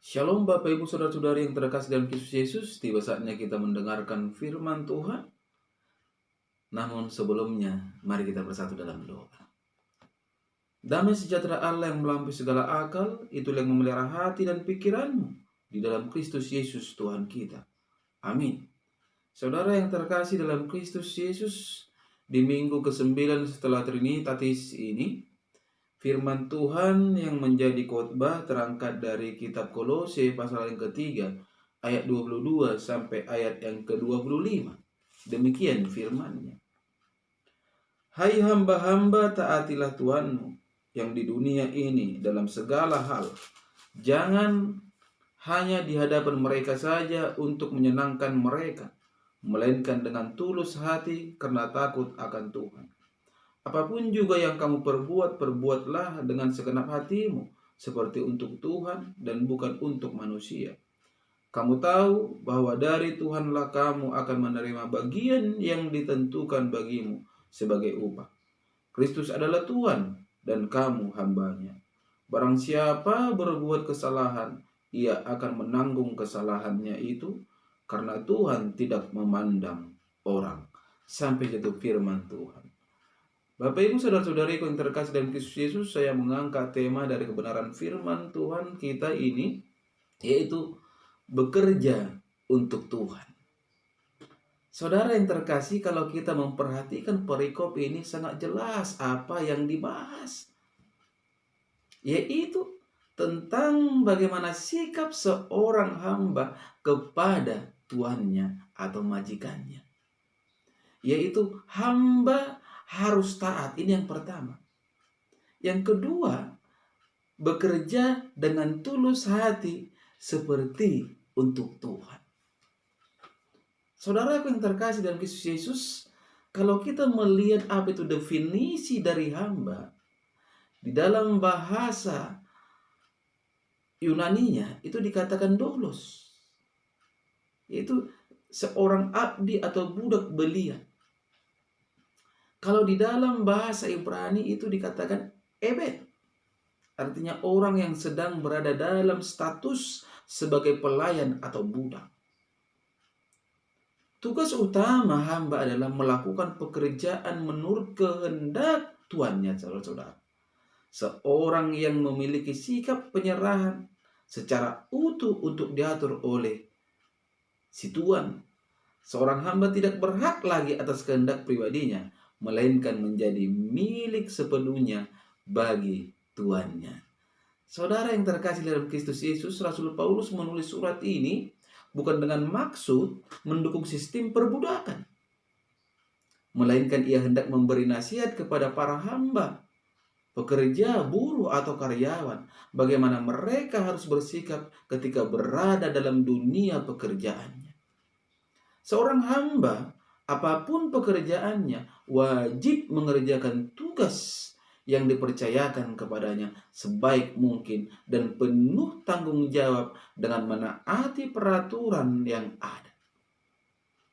Shalom Bapak Ibu Saudara-saudari yang terkasih dalam Kristus Yesus. Tiba saatnya kita mendengarkan firman Tuhan. Namun sebelumnya, mari kita bersatu dalam doa. Damai sejahtera Allah yang melampaui segala akal, itulah yang memelihara hati dan pikiranmu di dalam Kristus Yesus Tuhan kita. Amin. Saudara yang terkasih dalam Kristus Yesus, di minggu ke-9 setelah Trinitatis ini, firman Tuhan yang menjadi khotbah terangkat dari kitab Kolose pasal yang ketiga ayat 22 sampai ayat yang ke-25. Demikian firman-Nya. Hai hamba-hamba, taatilah Tuhanmu yang di dunia ini dalam segala hal. Jangan hanya di hadapan mereka saja untuk menyenangkan mereka, melainkan dengan tulus hati karena takut akan Tuhan. Apapun juga yang kamu perbuat, perbuatlah dengan segenap hatimu, seperti untuk Tuhan dan bukan untuk manusia. Kamu tahu bahwa dari Tuhanlah kamu akan menerima bagian yang ditentukan bagimu sebagai upah. Kristus adalah Tuhan dan kamu hambanya. Barang siapa berbuat kesalahan, ia akan menanggung kesalahannya itu, karena Tuhan tidak memandang orang. Sampai jatuh firman Tuhan. Bapak Ibu Saudara-saudariku yang terkasih dalam Kristus Yesus, saya mengangkat tema dari kebenaran firman Tuhan kita ini, yaitu bekerja untuk Tuhan. Saudara yang terkasih, kalau kita memperhatikan perikop ini sangat jelas apa yang dibahas, yaitu tentang bagaimana sikap seorang hamba kepada tuannya atau majikannya. Yaitu hamba harus taat, ini yang pertama. Yang kedua, bekerja dengan tulus hati seperti untuk Tuhan. Saudaraku yang terkasih dalam Kristus Yesus, kalau kita melihat apa itu definisi dari hamba, di dalam bahasa Yunaninya itu dikatakan doulos, yaitu seorang abdi atau budak belian. Kalau di dalam bahasa Ibrani itu dikatakan ebed, artinya orang yang sedang berada dalam status sebagai pelayan atau budak. Tugas utama hamba adalah melakukan pekerjaan menurut kehendak tuannya, saudara-saudara. Seorang yang memiliki sikap penyerahan secara utuh untuk diatur oleh si tuan. Seorang hamba tidak berhak lagi atas kehendak pribadinya, melainkan menjadi milik sepenuhnya bagi tuannya. Saudara yang terkasih dalam Kristus Yesus, Rasul Paulus menulis surat ini bukan dengan maksud mendukung sistem perbudakan, melainkan ia hendak memberi nasihat kepada para hamba, pekerja, buruh, atau karyawan, bagaimana mereka harus bersikap ketika berada dalam dunia pekerjaannya. Seorang hamba, apapun pekerjaannya, wajib mengerjakan tugas yang dipercayakan kepadanya sebaik mungkin dan penuh tanggung jawab dengan menaati peraturan yang ada.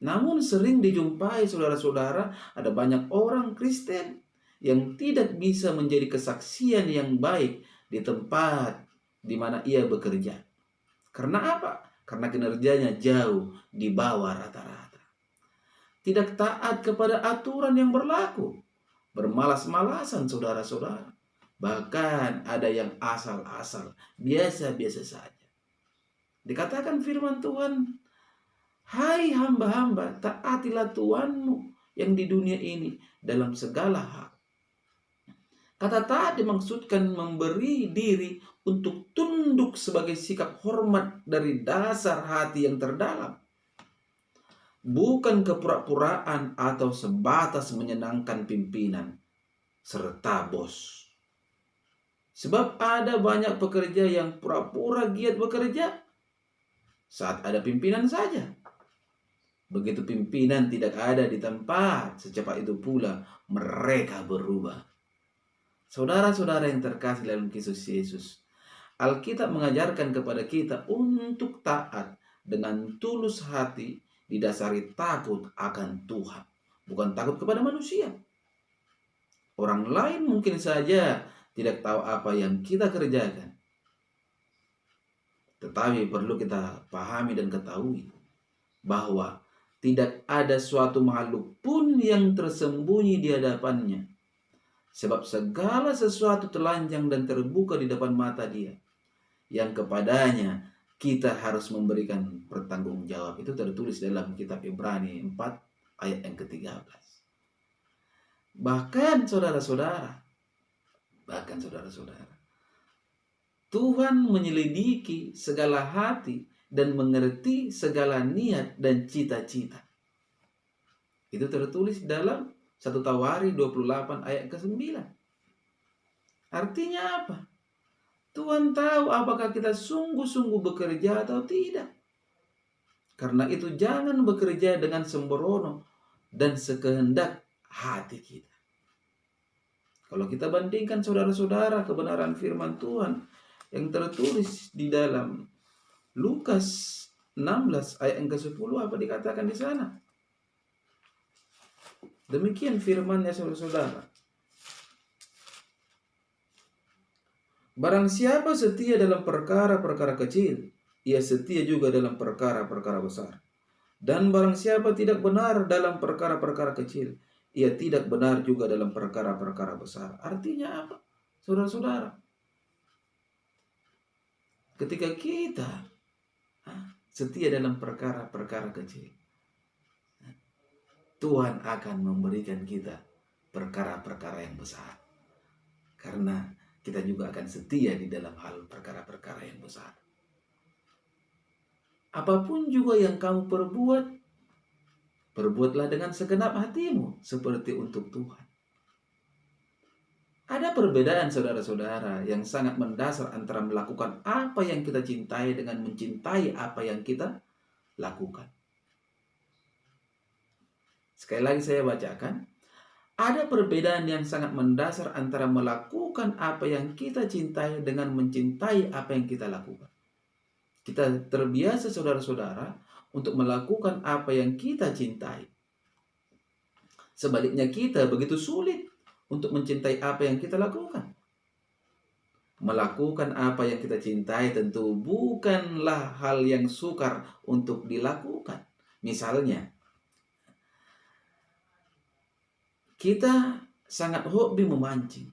Namun sering dijumpai saudara-saudara, ada banyak orang Kristen yang tidak bisa menjadi kesaksian yang baik di tempat di mana ia bekerja. Karena apa? Karena kinerjanya jauh di bawah rata-rata. Tidak taat kepada aturan yang berlaku. Bermalas-malasan saudara-saudara. Bahkan ada yang asal-asal, biasa-biasa saja. Dikatakan firman Tuhan, hai hamba-hamba, taatilah Tuhanmu yang di dunia ini dalam segala hal. Kata taat dimaksudkan memberi diri untuk tunduk sebagai sikap hormat dari dasar hati yang terdalam. Bukan kepura-puraan atau sebatas menyenangkan pimpinan serta bos. Sebab ada banyak pekerja yang pura-pura giat bekerja saat ada pimpinan saja. Begitu pimpinan tidak ada di tempat, secepat itu pula mereka berubah. Saudara-saudara yang terkasih dalam Kristus Yesus, Alkitab mengajarkan kepada kita untuk taat dengan tulus hati, didasari takut akan Tuhan, bukan takut kepada manusia. Orang lain mungkin saja tidak tahu apa yang kita kerjakan, Tetapi perlu kita pahami dan ketahui bahwa tidak ada suatu makhluk pun yang tersembunyi di hadapannya. Sebab segala sesuatu telanjang dan terbuka di depan mata Dia, yang kepadanya kita harus memberikan pertanggungjawab. Itu tertulis dalam kitab Ibrani 4 ayat yang ke-13. Bahkan saudara-saudara, Tuhan menyelidiki segala hati dan mengerti segala niat dan cita-cita. Itu tertulis dalam 1 Tawari 28 ayat ke-9. Artinya apa? Tuhan tahu apakah kita sungguh-sungguh bekerja atau tidak. Karena itu jangan bekerja dengan sembrono dan sekehendak hati kita. Kalau kita bandingkan saudara-saudara kebenaran firman Tuhan yang tertulis di dalam Lukas 16 ayat yang ke-10, apa dikatakan di sana? Demikian firman-Nya saudara-saudara. Barang siapa setia dalam perkara-perkara kecil, ia setia juga dalam perkara-perkara besar. Dan barang siapa tidak benar dalam perkara-perkara kecil, ia tidak benar juga dalam perkara-perkara besar. Artinya apa? Saudara-saudara, ketika kita setia dalam perkara-perkara kecil, Tuhan akan memberikan kita perkara-perkara yang besar. Karena kita juga akan setia di dalam hal perkara-perkara yang besar. Apapun juga yang kamu perbuat, perbuatlah dengan segenap hatimu seperti untuk Tuhan. Ada perbedaan saudara-saudara yang sangat mendasar antara melakukan apa yang kita cintai dengan mencintai apa yang kita lakukan. Sekali lagi saya bacakan. Ada perbedaan yang sangat mendasar antara melakukan apa yang kita cintai dengan mencintai apa yang kita lakukan. Kita terbiasa saudara-saudara untuk melakukan apa yang kita cintai. Sebaliknya kita begitu sulit untuk mencintai apa yang kita lakukan. Melakukan apa yang kita cintai tentu bukanlah hal yang sukar untuk dilakukan. Misalnya, kita sangat hobi memancing.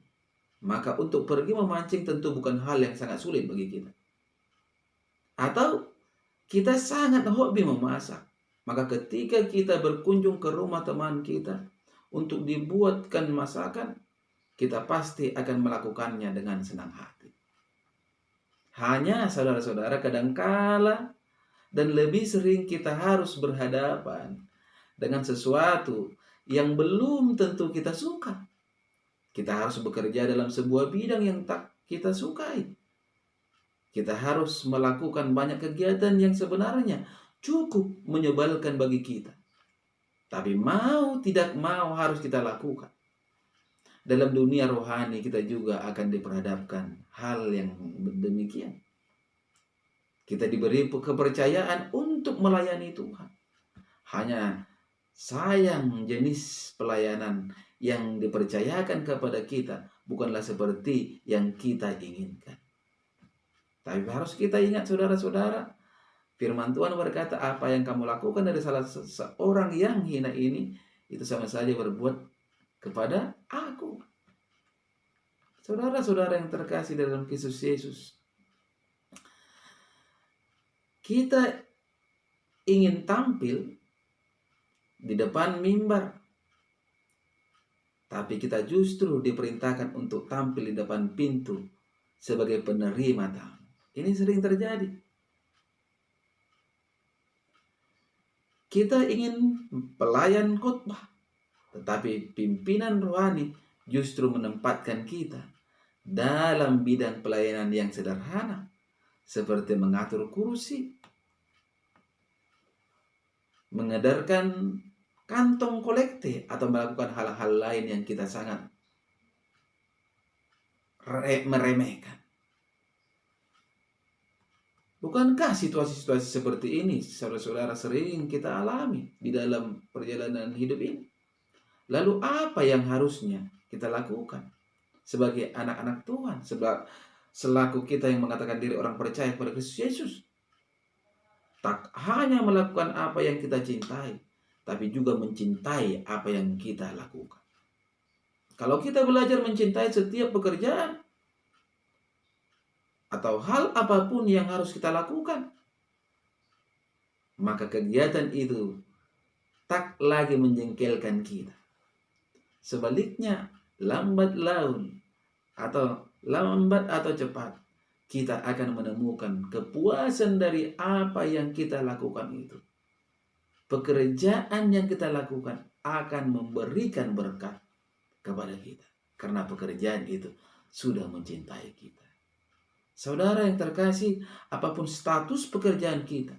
Maka untuk pergi memancing tentu bukan hal yang sangat sulit bagi kita. Atau kita sangat hobi memasak. Maka ketika kita berkunjung ke rumah teman kita untuk dibuatkan masakan, kita pasti akan melakukannya dengan senang hati. Hanya saudara-saudara kadangkala dan lebih sering kita harus berhadapan dengan sesuatu yang belum tentu kita suka. Kita harus bekerja dalam sebuah bidang yang tak kita sukai. Kita harus melakukan banyak kegiatan yang sebenarnya cukup menyebalkan bagi kita. Tapi mau tidak mau harus kita lakukan. Dalam dunia rohani kita juga akan diperhadapkan hal yang demikian. Kita diberi kepercayaan untuk melayani Tuhan. Hanya sayang jenis pelayanan yang dipercayakan kepada kita bukanlah seperti yang kita inginkan. Tapi harus kita ingat saudara-saudara, firman Tuhan berkata, apa yang kamu lakukan dari salah seorang yang hina ini, itu sama saja berbuat kepada aku. Saudara-saudara yang terkasih dalam Kristus Yesus, kita ingin tampil di depan mimbar, tapi kita justru diperintahkan untuk tampil di depan pintu sebagai penerima tamu. Ini sering terjadi. Kita ingin pelayan khotbah, tetapi pimpinan rohani justru menempatkan kita dalam bidang pelayanan yang sederhana, seperti mengatur kursi, mengedarkan kantong kolekte, atau melakukan hal-hal lain yang kita sangat meremehkan. Bukankah situasi-situasi seperti ini saudara-saudara sering kita alami di dalam perjalanan hidup ini? Lalu apa yang harusnya kita lakukan sebagai anak-anak Tuhan? Sebab selaku kita yang mengatakan diri orang percaya kepada Kristus Yesus. Tak hanya melakukan apa yang kita cintai, tapi juga mencintai apa yang kita lakukan. Kalau kita belajar mencintai setiap pekerjaan atau hal apapun yang harus kita lakukan, maka kegiatan itu tak lagi menjengkelkan kita. Sebaliknya, lambat laun atau cepat, kita akan menemukan kepuasan dari apa yang kita lakukan itu. Pekerjaan yang kita lakukan akan memberikan berkat kepada kita, karena pekerjaan itu sudah mencintai kita. Saudara yang terkasih, apapun status pekerjaan kita,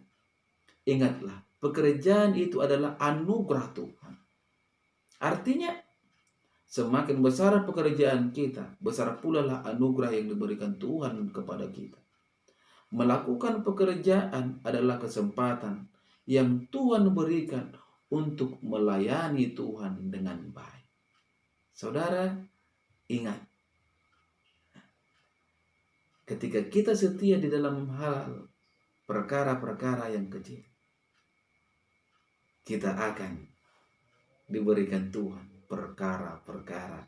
ingatlah, pekerjaan itu adalah anugerah Tuhan. Artinya, semakin besar pekerjaan kita, besar pula lah anugerah yang diberikan Tuhan kepada kita. Melakukan pekerjaan adalah kesempatan yang Tuhan berikan untuk melayani Tuhan dengan baik. Saudara, ingat, ketika kita setia di dalam hal perkara-perkara yang kecil, kita akan diberikan Tuhan perkara-perkara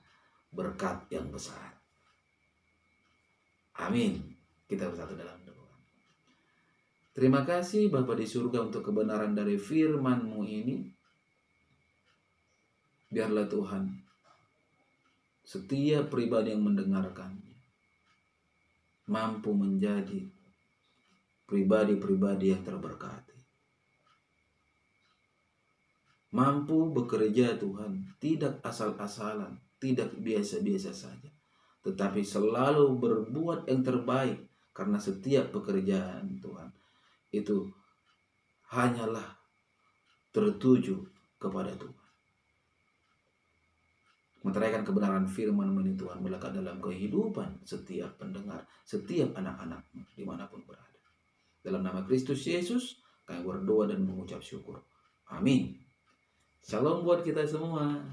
berkat yang besar. Amin. Kita bersatu dalam doa. Terima kasih Bapa di surga untuk kebenaran dari firman-Mu ini. Biarlah Tuhan, setiap pribadi yang mendengarkannya mampu menjadi pribadi-pribadi yang terberkati. Mampu bekerja Tuhan, tidak asal-asalan, tidak biasa-biasa saja, tetapi selalu berbuat yang terbaik, karena setiap pekerjaan Tuhan itu hanyalah tertuju kepada Tuhan. Meteraikan kebenaran firman-Mu ini Tuhan melekat dalam kehidupan setiap pendengar, setiap anak-anak-Mu dimanapun berada. Dalam nama Kristus Yesus kami berdoa dan mengucap syukur. Amin. Shalom buat kita semua.